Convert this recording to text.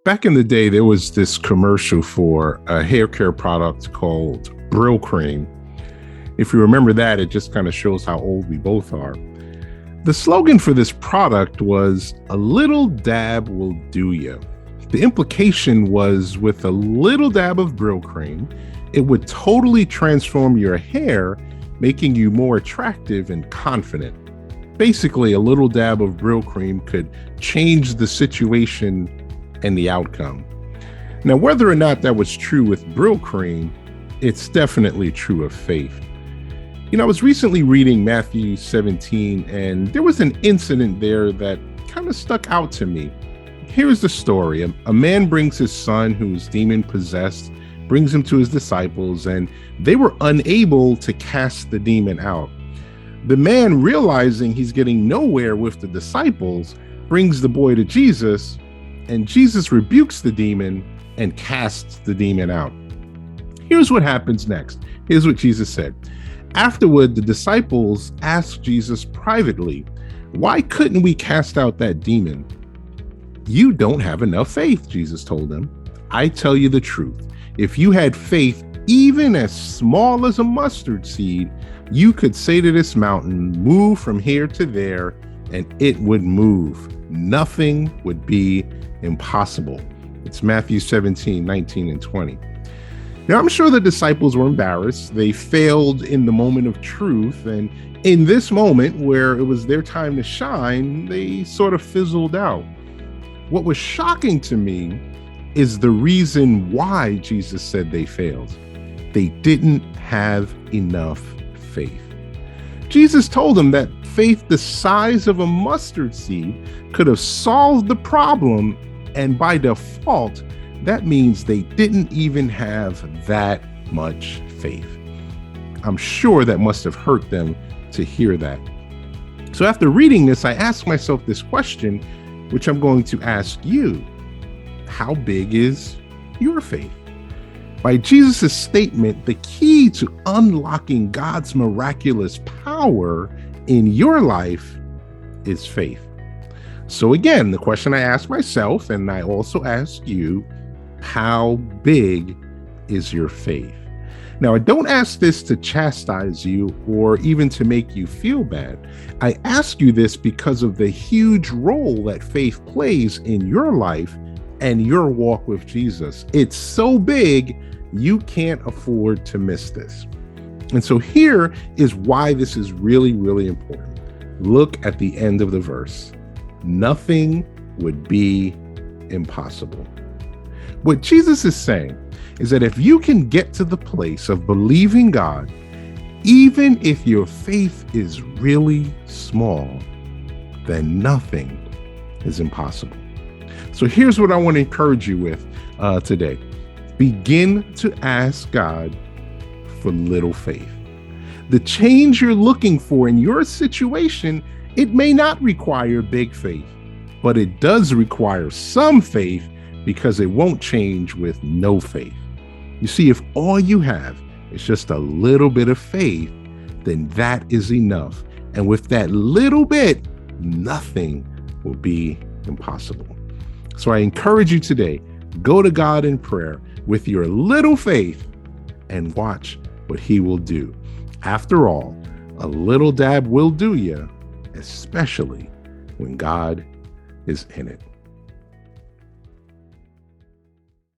Back in the day, there was this commercial for a hair care product called Brylcreem. If you remember that, it just kind of shows how old we both are. The slogan for this product was, "A little dab will do ya." The implication was, with a little dab of Brylcreem, it would totally transform your hair, making you more attractive and confident. Basically, a little dab of Brylcreem could change the situation and the outcome. Now, whether or not that was true with Brylcreem, it's definitely true of faith. I was recently reading Matthew 17, and there was an incident there that kind of stuck out to me. Here's the story. A man brings his son who's demon possessed, brings him to his disciples, and they were unable to cast the demon out. The man, realizing he's getting nowhere with the disciples, brings the boy to Jesus, and Jesus rebukes the demon and casts the demon out. Here's what happens next. Here's what Jesus said. Afterward, the disciples asked Jesus privately, "Why couldn't we cast out that demon?" "You don't have enough faith," Jesus told them. "I tell you the truth. If you had faith even as small as a mustard seed, you could say to this mountain, 'Move from here to there,' and it would move. Nothing would be impossible." It's Matthew 17, 19, and 20. Now, I'm sure the disciples were embarrassed. They failed in the moment of truth. And in this moment where it was their time to shine, they sort of fizzled out. What was shocking to me is the reason why Jesus said they failed. They didn't have enough faith. Jesus told them that faith the size of a mustard seed could have solved the problem, and by default, that means they didn't even have that much faith. I'm sure that must have hurt them to hear that. So after reading this, I asked myself this question, which I'm going to ask you. How big is your faith? By Jesus' statement, the key to unlocking God's miraculous power in your life is faith. So again, the question I ask myself, and I also ask you, how big is your faith? Now, I don't ask this to chastise you or even to make you feel bad. I ask you this because of the huge role that faith plays in your life and your walk with Jesus. It's so big, you can't afford to miss this. And so here is why this is really, really important. Look at the end of the verse. Nothing would be impossible. What Jesus is saying is that if you can get to the place of believing God, even if your faith is really small, then nothing is impossible. So here's what I want to encourage you with today. Begin to ask God for little faith. The change you're looking for in your situation, it may not require big faith, but it does require some faith, because it won't change with no faith. You see, if all you have is just a little bit of faith, then that is enough. And with that little bit, nothing will be impossible. So I encourage you today, go to God in prayer with your little faith and watch what He will do. After all, a little dab will do you, especially when God is in it.